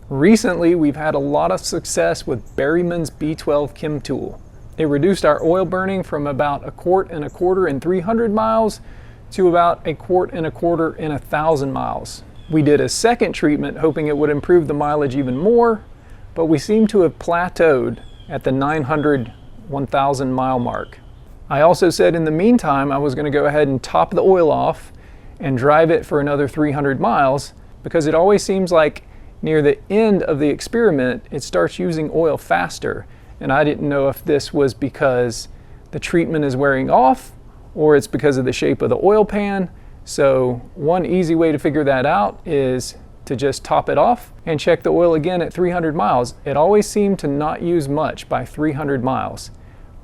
Recently, we've had a lot of success with Berryman's B12 Chem Tool. It reduced our oil burning from about 1.25 quarts in 300 miles to about 1.25 quarts in 1,000 miles. We did a second treatment hoping it would improve the mileage even more, but we seem to have plateaued at the 900, 1,000 mile mark. I also said in the meantime I was going to go ahead and top the oil off and drive it for another 300 miles because it always seems like near the end of the experiment it starts using oil faster, and I didn't know if this was because the treatment is wearing off or it's because of the shape of the oil pan. So one easy way to figure that out is to just top it off and check the oil again at 300 miles. It always seemed to not use much by 300 miles.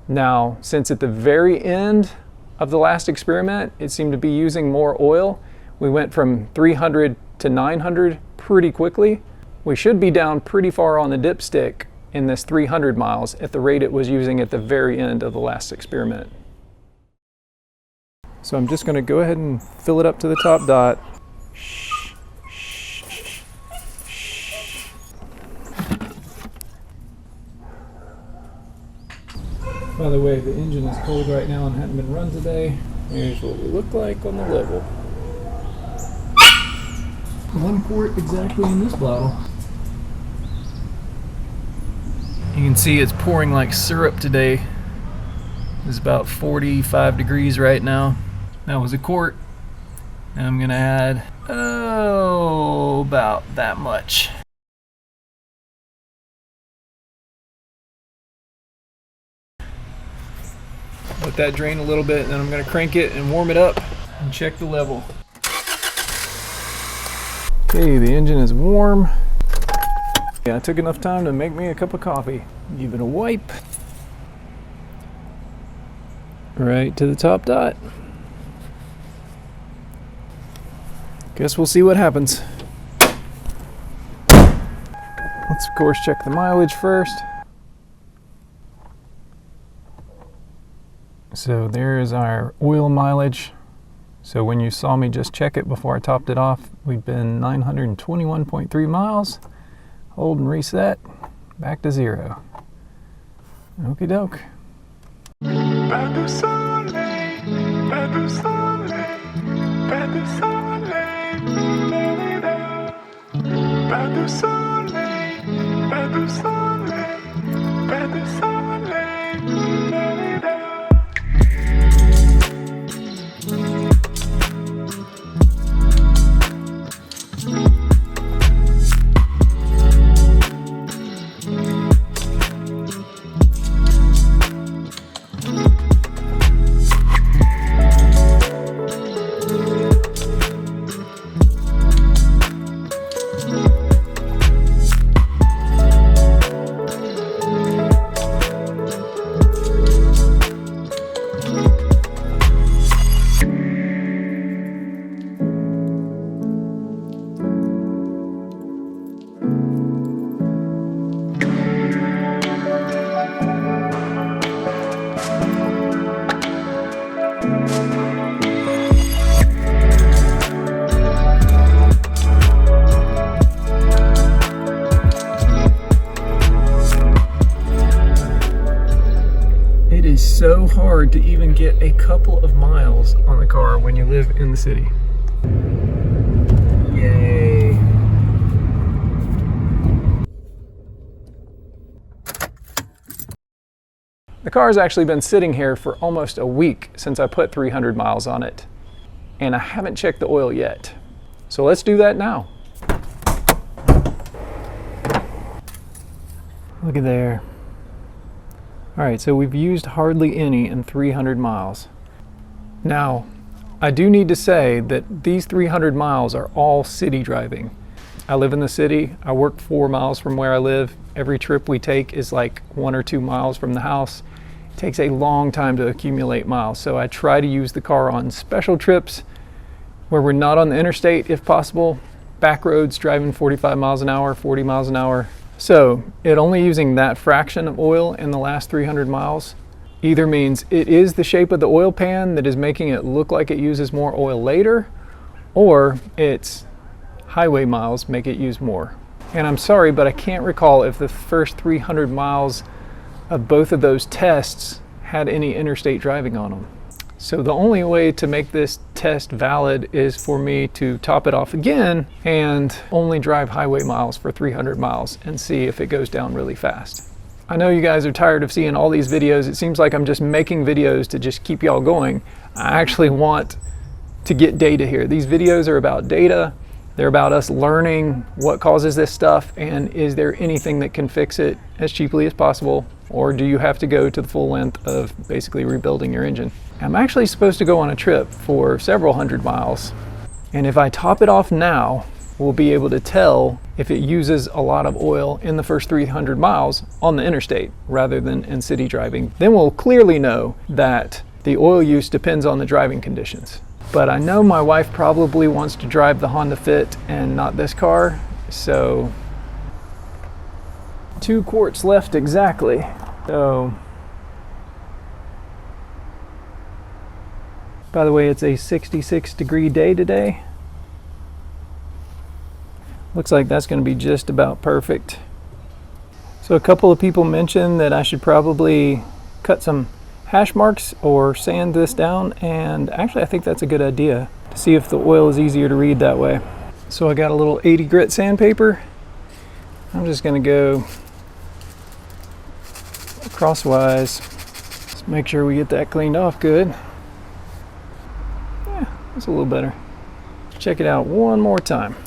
Now, since at the very end of the last experiment it seemed to be using more oil, we went from 300 to 900 pretty quickly. We should be down pretty far on the dipstick in this 300 miles at the rate it was using at the very end of the last experiment. So I'm just going to go ahead and fill it up to the top dot. By the way, the engine is cold right now and hadn't been run today. Here's what we look like on the level. 1 quart exactly in this bottle. You can see it's pouring like syrup today. It's about 45 degrees right now. That was 1 quart. And I'm gonna add, about that much. Let that drain a little bit, and then I'm gonna crank it and warm it up and check the level. Okay, the engine is warm. Yeah, I took enough time to make me a cup of coffee. Give it a wipe. Right to the top dot. Guess we'll see what happens. Let's of course check the mileage first. So there is our oil mileage. So when you saw me just check it before I topped it off, we've been 921.3 miles. Hold and reset, back to 0. Okie doke. Pas de soleil, pas de soleil, pas de soleil, pas de soleil, pas de soleil, pas de soleil. So hard to even get a couple of miles on the car when you live in the city. Yay! The car has actually been sitting here for almost a week since I put 300 miles on it, and I haven't checked the oil yet. So let's do that now. Look at there. Alright, so we've used hardly any in 300 miles. Now, I do need to say that these 300 miles are all city driving. I live in the city, I work 4 miles from where I live. Every trip we take is like 1 or 2 miles from the house. It takes a long time to accumulate miles, so I try to use the car on special trips where we're not on the interstate if possible. Back roads, driving 45 miles an hour, 40 miles an hour. So it only using that fraction of oil in the last 300 miles either means it is the shape of the oil pan that is making it look like it uses more oil later, or it's highway miles make it use more. And I'm sorry, but I can't recall if the first 300 miles of both of those tests had any interstate driving on them. So the only way to make this test valid is for me to top it off again and only drive highway miles for 300 miles and see if it goes down really fast. I know you guys are tired of seeing all these videos. It seems like I'm just making videos to just keep y'all going. I actually want to get data here. These videos are about data. They're about us learning what causes this stuff, and is there anything that can fix it as cheaply as possible, or do you have to go to the full length of basically rebuilding your engine? I'm actually supposed to go on a trip for several hundred miles, and if I top it off now, we'll be able to tell if it uses a lot of oil in the first 300 miles on the interstate rather than in city driving. Then we'll clearly know that the oil use depends on the driving conditions. But I know my wife probably wants to drive the Honda Fit and not this car, so 2 quarts left exactly. So, by the way, it's a 66-degree day today. Looks like that's going to be just about perfect. So a couple of people mentioned that I should probably cut some hash marks or sand this down, and actually I think that's a good idea to see if the oil is easier to read that way. So I got a little 80 grit sandpaper. I'm just going to go crosswise. Let's make sure we get that cleaned off good. Yeah, that's a little better. Check it out one more time.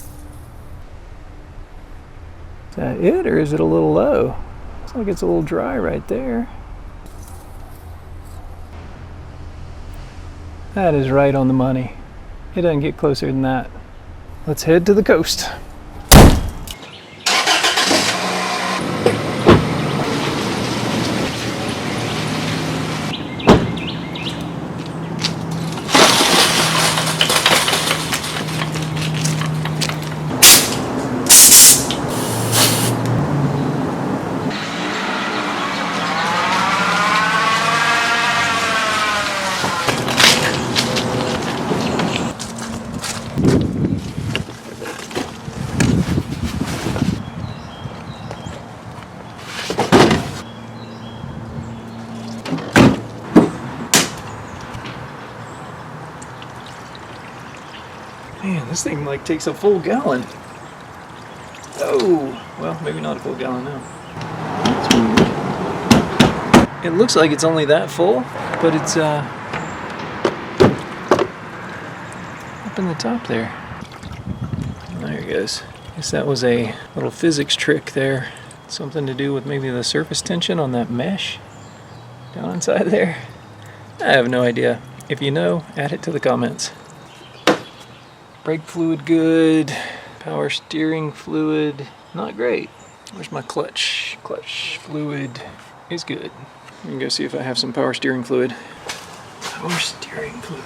Is that it, or is it a little low? Looks like it's a little dry right there. That is right on the money. It doesn't get closer than that. Let's head to the coast. Man, this thing like takes a full gallon. Oh, well, maybe not a full gallon now. That's weird. It looks like it's only that full, but it's up in the top there. There it goes. Guess that was a little physics trick there. Something to do with maybe the surface tension on that mesh down inside there. I have no idea. If you know, add it to the comments. Brake fluid good, power steering fluid not great. Where's my clutch? Clutch fluid is good. Let me go see if I have some power steering fluid. Power steering fluid.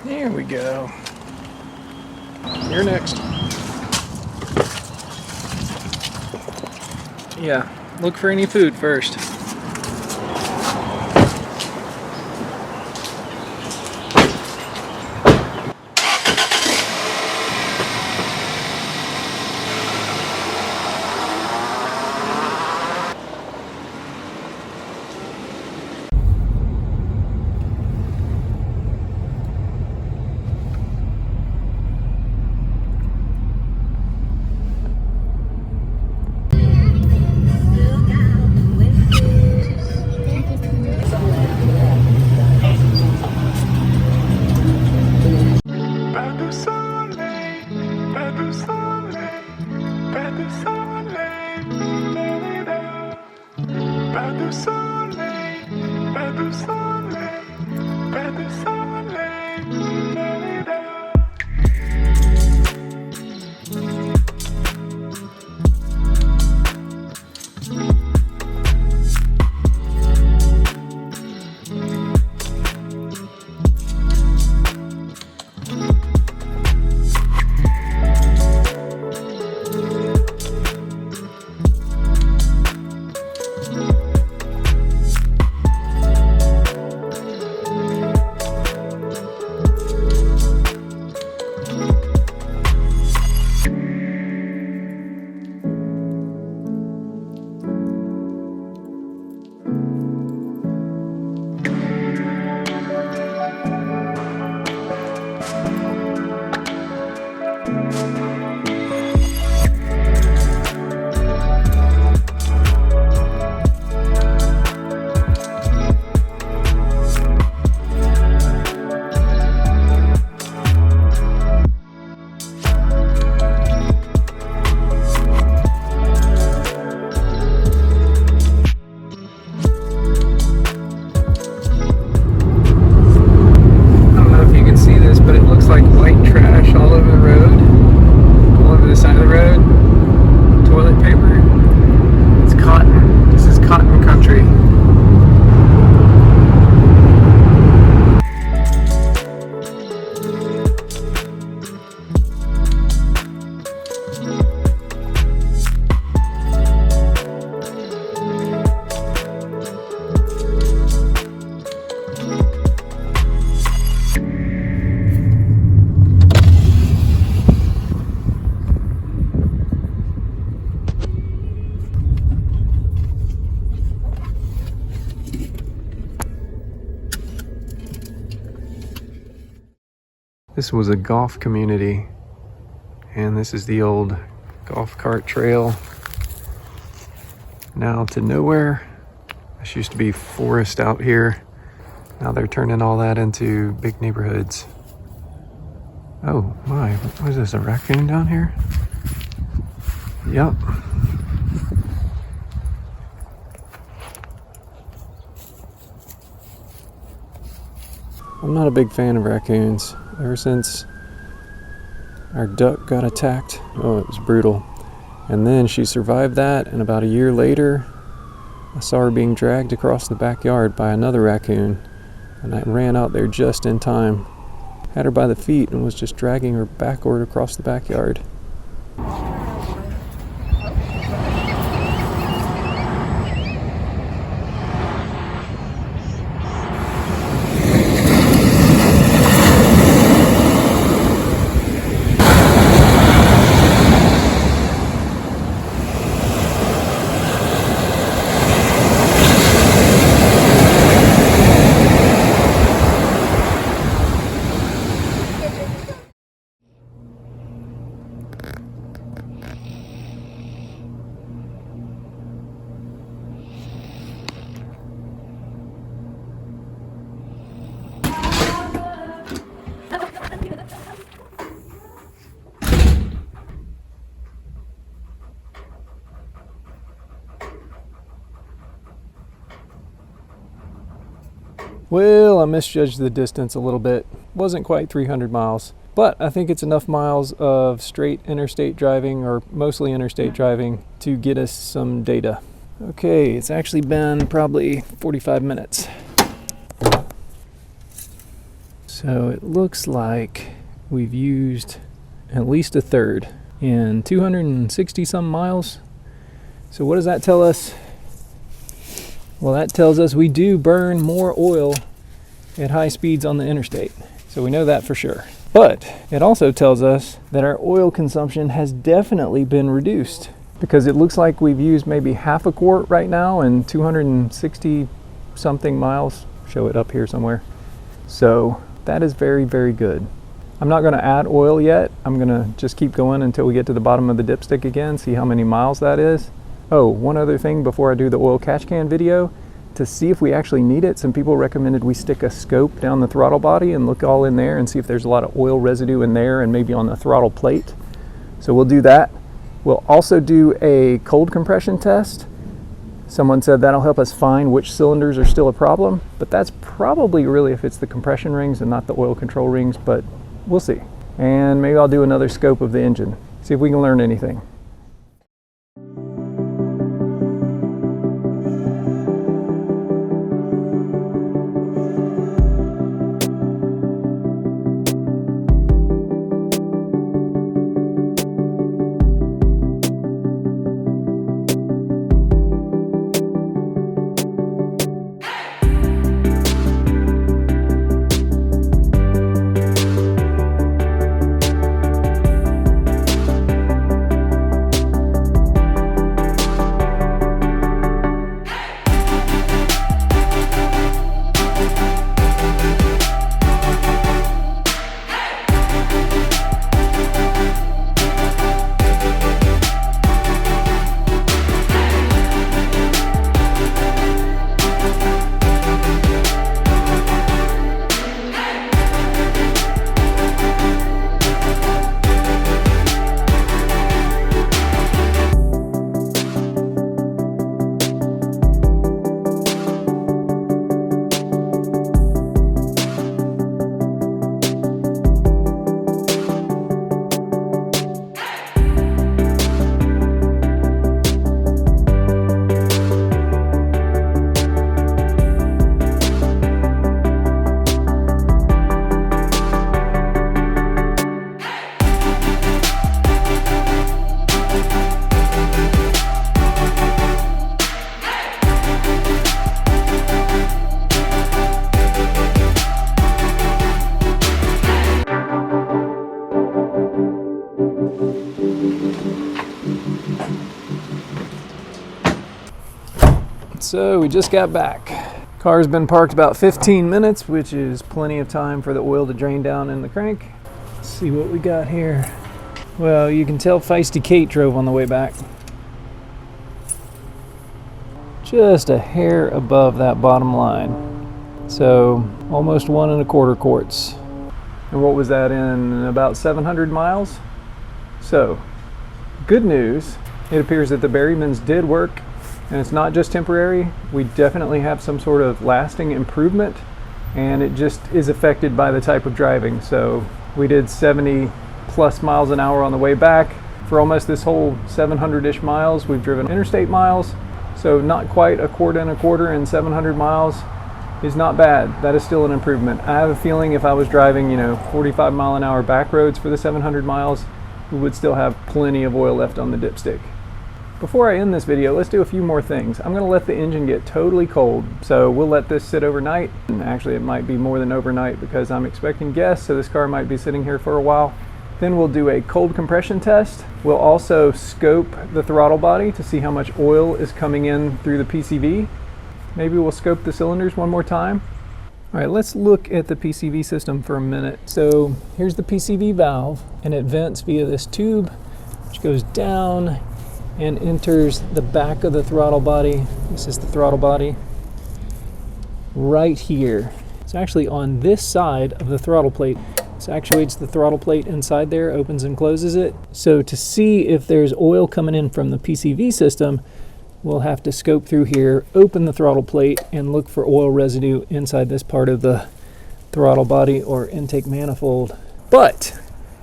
There we go. You're next. Yeah, look for any food first. This was a golf community, and this is the old golf cart trail. Now to nowhere. This used to be forest out here. Now they're turning all that into big neighborhoods. Oh my, what is this, a raccoon down here? Yep. I'm not a big fan of raccoons. Ever since our duck got attacked, oh, it was brutal. And then she survived that, and about a year later, I saw her being dragged across the backyard by another raccoon, and I ran out there just in time. Had her by the feet and was just dragging her backward across the backyard. Well, I misjudged the distance a little bit. Wasn't quite 300 miles, but I think it's enough miles of straight interstate driving, or mostly interstate driving, to get us some data. Okay, it's actually been probably 45 minutes. So it looks like we've used at least a third in 260 some miles. So what does that tell us? Well, that tells us we do burn more oil at high speeds on the interstate. So we know that for sure. But it also tells us that our oil consumption has definitely been reduced, because it looks like we've used maybe half a quart right now in 260 something miles. Show it up here somewhere. So that is very, very good. I'm not going to add oil yet. I'm going to just keep going until we get to the bottom of the dipstick again, see how many miles that is. Oh, one other thing before I do the oil catch can video, to see if we actually need it, some people recommended we stick a scope down the throttle body and look all in there and see if there's a lot of oil residue in there and maybe on the throttle plate. So we'll do that. We'll also do a cold compression test. Someone said that'll help us find which cylinders are still a problem, but that's probably really if it's the compression rings and not the oil control rings, but we'll see. And maybe I'll do another scope of the engine, see if we can learn anything. So we just got back. Car's been parked about 15 minutes, which is plenty of time for the oil to drain down in the crank. Let's see what we got here. Well, you can tell Feisty Kate drove on the way back. Just a hair above that bottom line. So almost 1 1/4 quarts. And what was that in about 700 miles? So, good news. It appears that the Berrymans did work, and it's not just temporary. We definitely have some sort of lasting improvement, and it just is affected by the type of driving. So we did 70 plus miles an hour on the way back. For almost this whole 700-ish miles, we've driven interstate miles. So not quite 1 1/4 in 700 miles is not bad. That is still an improvement. I have a feeling if I was driving, 45 mile an hour back roads for the 700 miles, we would still have plenty of oil left on the dipstick. Before I end this video, let's do a few more things. I'm going to let the engine get totally cold, so we'll let this sit overnight. And actually, it might be more than overnight because I'm expecting guests, so this car might be sitting here for a while. Then we'll do a cold compression test. We'll also scope the throttle body to see how much oil is coming in through the PCV. Maybe we'll scope the cylinders one more time. All right, let's look at the PCV system for a minute. So here's the PCV valve, and it vents via this tube, which goes down and enters the back of the throttle body. This is the throttle body right here. It's actually on this side of the throttle plate. This actuates the throttle plate inside there, opens and closes it. So to see if there's oil coming in from the PCV system, we'll have to scope through here, open the throttle plate, and look for oil residue inside this part of the throttle body or intake manifold. But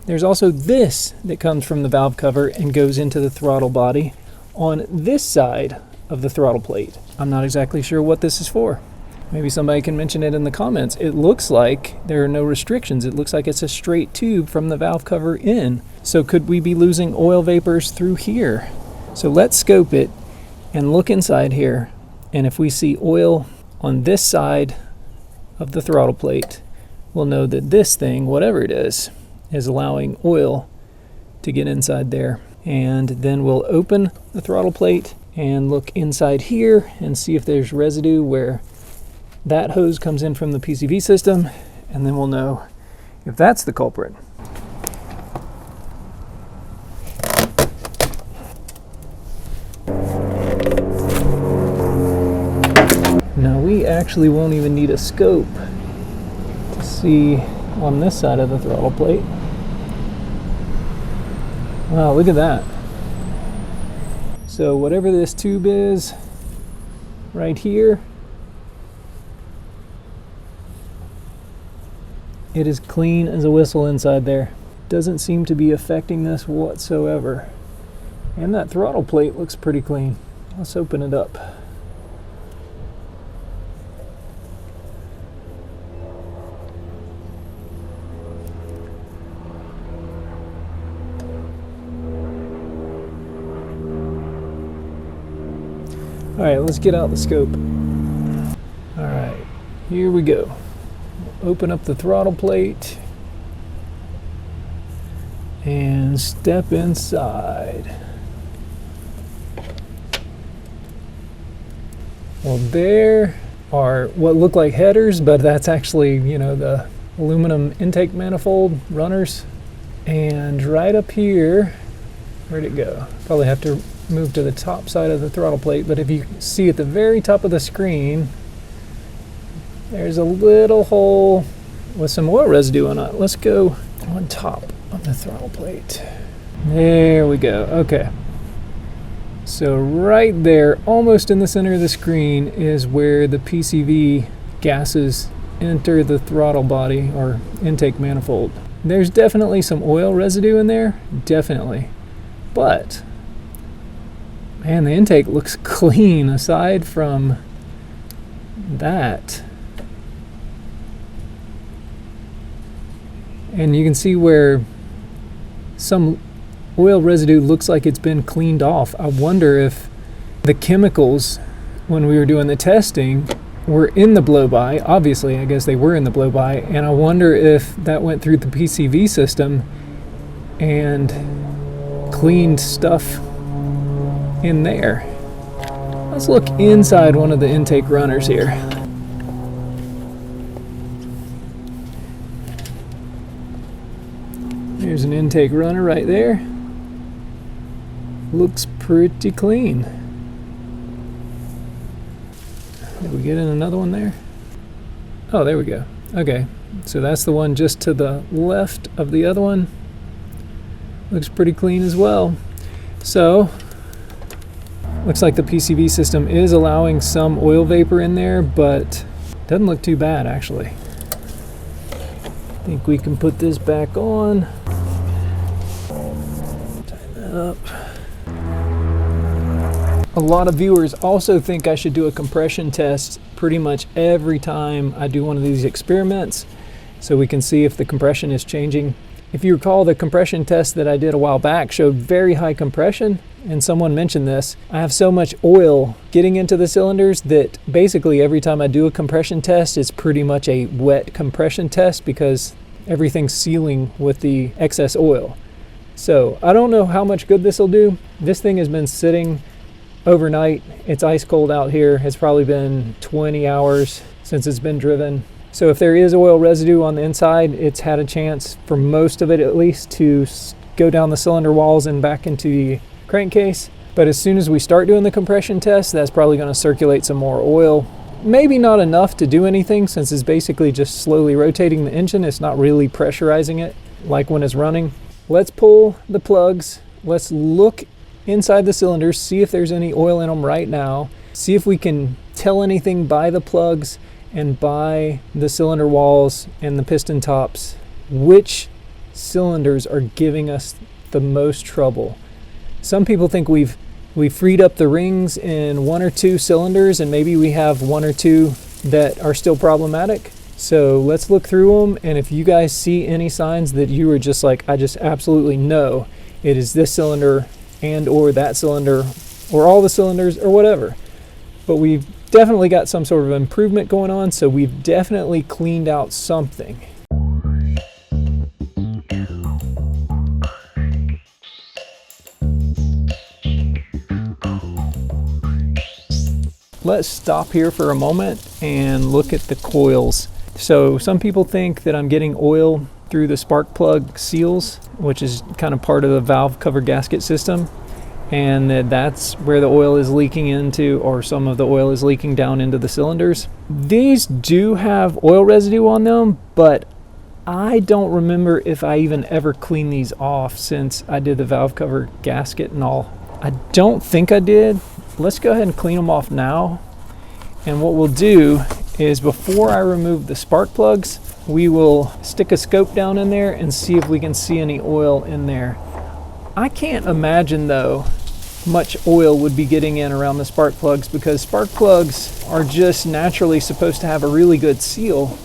there's also this that comes from the valve cover and goes into the throttle body on this side of the throttle plate. I'm not exactly sure what this is for. Maybe somebody can mention it in the comments. It looks like there are no restrictions. It looks like it's a straight tube from the valve cover in. So could we be losing oil vapors through here? So let's scope it and look inside here. And if we see oil on this side of the throttle plate, we'll know that this thing, whatever it is allowing oil to get inside there. And then we'll open the throttle plate and look inside here and see if there's residue where that hose comes in from the PCV system, and then we'll know if that's the culprit. Now we actually won't even need a scope to see on this side of the throttle plate. Wow, look at that. So whatever this tube is right here, it is clean as a whistle inside there. Doesn't seem to be affecting this whatsoever. And that throttle plate looks pretty clean. Let's open it up. All right, let's get out the scope. All right, here we go. Open up the throttle plate and step inside. Well, there are what look like headers, but that's actually, the aluminum intake manifold runners. And right up here, where'd it go? Probably have to move to the top side of the throttle plate, but if you see at the very top of the screen, there's a little hole with some oil residue on it. Let's go on top of the throttle plate. There we go. Okay. So right there, almost in the center of the screen, is where the PCV gases enter the throttle body or intake manifold. There's definitely some oil residue in there, definitely. But, man, the intake looks clean aside from that. And you can see where some oil residue looks like it's been cleaned off. I wonder if the chemicals, when we were doing the testing, were in the blow-by. Obviously, I guess they were in the blow-by. And I wonder if that went through the PCV system and cleaned stuff in there. Let's look inside one of the intake runners here. intake runner right there. Looks pretty clean. Did we get in another one there? Oh, there we go. Okay, so that's the one just to the left of the other one. Looks pretty clean as well. So, looks like the PCV system is allowing some oil vapor in there, but doesn't look too bad actually. I think we can put this back on. Tighten that up. A lot of viewers also think I should do a compression test pretty much every time I do one of these experiments, so we can see if the compression is changing. If you recall, the compression test that I did a while back showed very high compression, and someone mentioned this. I have so much oil getting into the cylinders that basically every time I do a compression test, it's pretty much a wet compression test because everything's sealing with the excess oil. So I don't know how much good this will do. This thing has been sitting overnight. It's ice cold out here. It's probably been 20 hours since it's been driven. So if there is oil residue on the inside, it's had a chance for most of it at least to go down the cylinder walls and back into the crankcase. But as soon as we start doing the compression test, that's probably going to circulate some more oil. Maybe not enough to do anything since it's basically just slowly rotating the engine. It's not really pressurizing it like when it's running. Let's pull the plugs. Let's look inside the cylinders, see if there's any oil in them right now. See if we can tell anything by the plugs and by the cylinder walls and the piston tops, which cylinders are giving us the most trouble. Some people think we've freed up the rings in one or two cylinders, and maybe we have one or two that are still problematic. So let's look through them, and if you guys see any signs that you are just like, I just absolutely know it is this cylinder and or that cylinder or all the cylinders or whatever. But we've definitely got some sort of improvement going on, so we've definitely cleaned out something. Let's stop here for a moment and look at the coils. So some people think that I'm getting oil through the spark plug seals, which is kind of part of the valve cover gasket system, and that's where the oil is leaking into, or some of the oil is leaking down into the cylinders. These do have oil residue on them, but I don't remember if I even ever cleaned these off since I did the valve cover gasket and all. I don't think I did. Let's go ahead and clean them off now. And what we'll do is, before I remove the spark plugs, we will stick a scope down in there and see if we can see any oil in there. I can't imagine though much oil would be getting in around the spark plugs, because spark plugs are just naturally supposed to have a really good seal.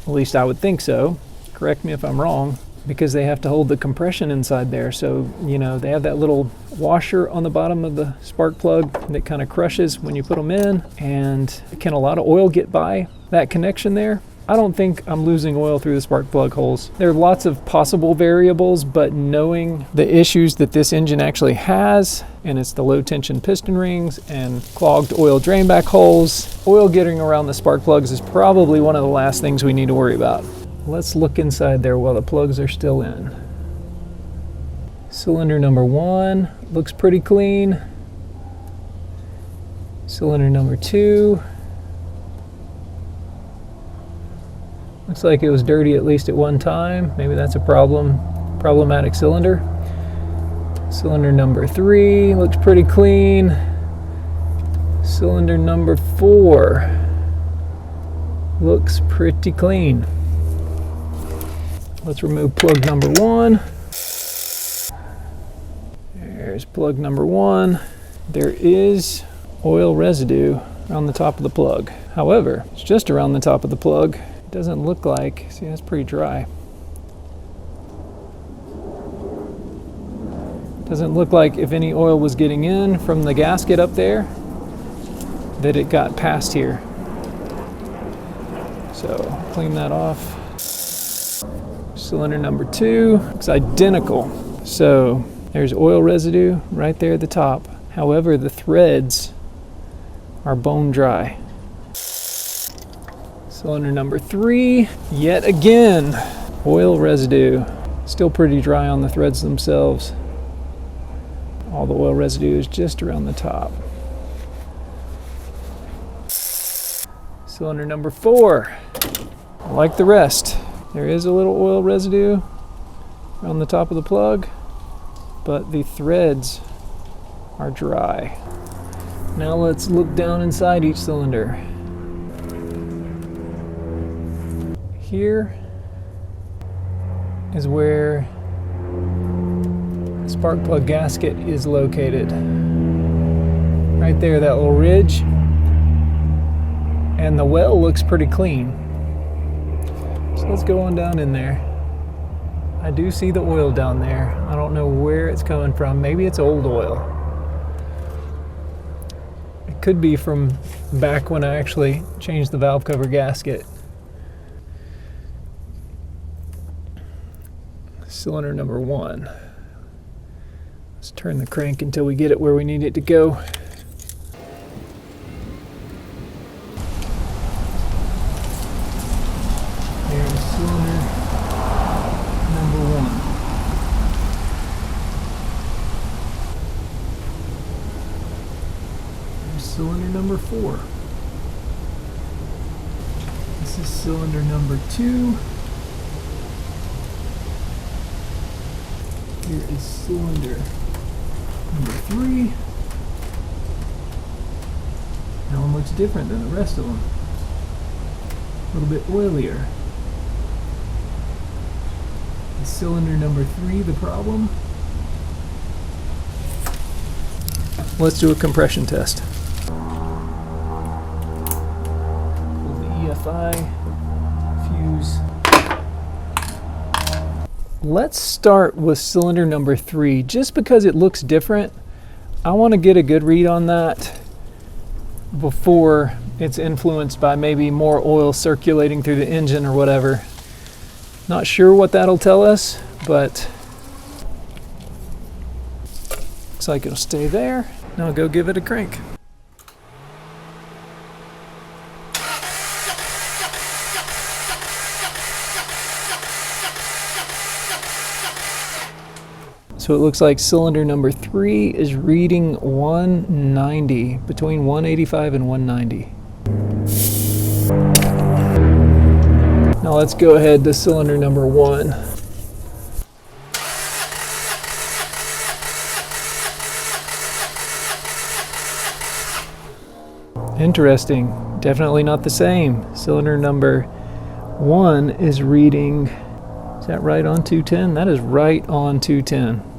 At least I would think so. Correct me if I'm wrong, because they have to hold the compression inside there. So, you know, they have that little washer on the bottom of the spark plug that kind of crushes when you put them in. And can a lot of oil get by that connection there? I don't think I'm losing oil through the spark plug holes. There are lots of possible variables, but knowing the issues that this engine actually has, and it's the low tension piston rings and clogged oil drain back holes, oil getting around the spark plugs is probably one of the last things we need to worry about. Let's look inside there while the plugs are still in. Cylinder number 1 looks pretty clean. Cylinder number 2 looks like it was dirty at least at one time. Maybe that's a problematic cylinder. Cylinder number 3 looks pretty clean. Cylinder number 4 looks pretty clean. Let's remove plug number 1. There's plug number 1. There is oil residue around the top of the plug. However, it's just around the top of the plug. It doesn't look like, see, that's pretty dry. Doesn't look like if any oil was getting in from the gasket up there that it got past here. So clean that off. Cylinder number 2 looks identical. So there's oil residue right there at the top. However, the threads are bone dry. Cylinder number 3, yet again, oil residue Still pretty dry on the threads themselves. All the oil residue is just around the top. Cylinder number 4. Like the rest, there is a little oil residue around the top of the plug, but the threads are dry. Now let's look down inside each cylinder. Here is where the spark plug gasket is located. Right there, that little ridge. And the well looks pretty clean. So let's go on down in there. I do see the oil down there. I don't know where it's coming from. Maybe it's old oil. It could be from back when I actually changed the valve cover gasket. Cylinder number 1. Let's turn the crank until we get it where we need it to go. There's cylinder number 1. There's cylinder number 4. This is cylinder number 2. Here is cylinder number 3. That one looks different than the rest of them. A little bit oilier. Is cylinder number 3 the problem? Let's do a compression test. Pull the EFI fuse. Let's start with cylinder number 3. Just because it looks different, I want to get a good read on that before it's influenced by maybe more oil circulating through the engine or whatever. Not sure what that'll tell us, but looks like it'll stay there. Now I'll go give it a crank. So it looks like cylinder number 3 is reading 190, between 185 and 190. Now let's go ahead to cylinder number 1. Interesting, definitely not the same. Cylinder number 1 is reading, is that right on 210? That is right on 210.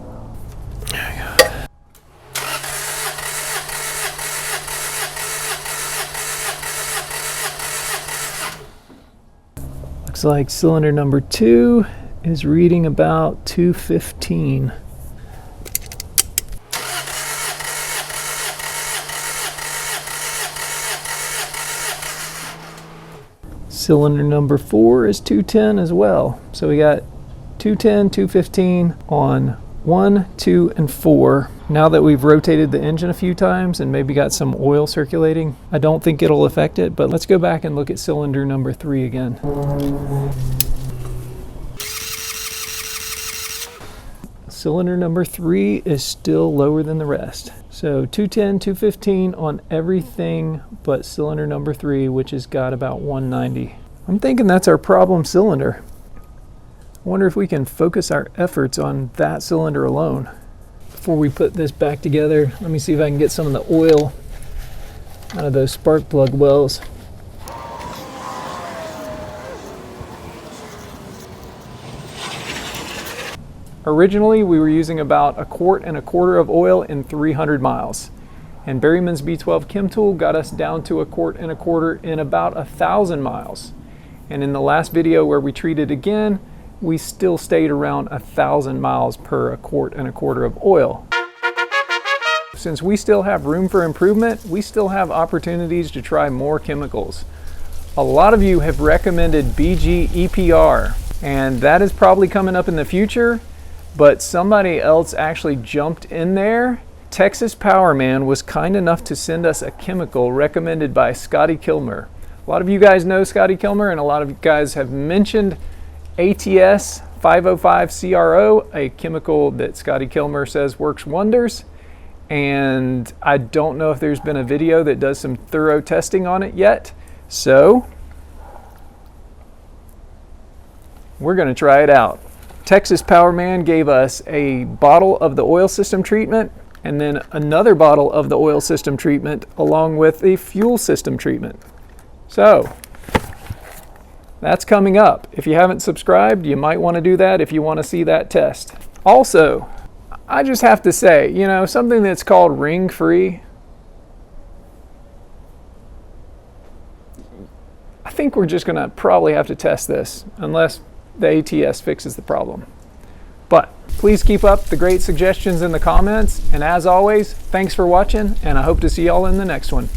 Looks like cylinder number 2 is reading about 215. Cylinder number 4 is 210 as well. So we got 210, 215 on 1, 2, and 4. Now that we've rotated the engine a few times and maybe got some oil circulating, I don't think it'll affect it, but let's go back and look at cylinder number 3 again. Cylinder number 3 is still lower than the rest. So 210, 215 on everything but cylinder number 3, which has got about 190. I'm thinking that's our problem cylinder. I wonder if we can focus our efforts on that cylinder alone. Before we put this back together, let me see if I can get some of the oil out of those spark plug wells. Originally, we were using about 1.25 quarts of oil in 300 miles. And Berryman's B12 Chem Tool got us down to 1.25 quarts in about 1,000 miles. And in the last video where we treated again, we still stayed around 1,000 miles per 1.25 quarts of oil. Since we still have room for improvement, we still have opportunities to try more chemicals. A lot of you have recommended BG EPR, and that is probably coming up in the future, but somebody else actually jumped in there. Texas Powerman was kind enough to send us a chemical recommended by Scotty Kilmer. A lot of you guys know Scotty Kilmer, and a lot of you guys have mentioned ATS 505 CRO, a chemical that Scotty Kilmer says works wonders. And I don't know if there's been a video that does some thorough testing on it yet. So we're going to try it out. Texas Powerman gave us a bottle of the oil system treatment and then another bottle of the oil system treatment along with the fuel system treatment. So that's coming up. If you haven't subscribed, you might want to do that if you want to see that test. Also, I just have to say, you know, something that's called ring free, I think we're just going to probably have to test this unless the ATS fixes the problem. But please keep up the great suggestions in the comments. And as always, thanks for watching, and I hope to see y'all in the next one.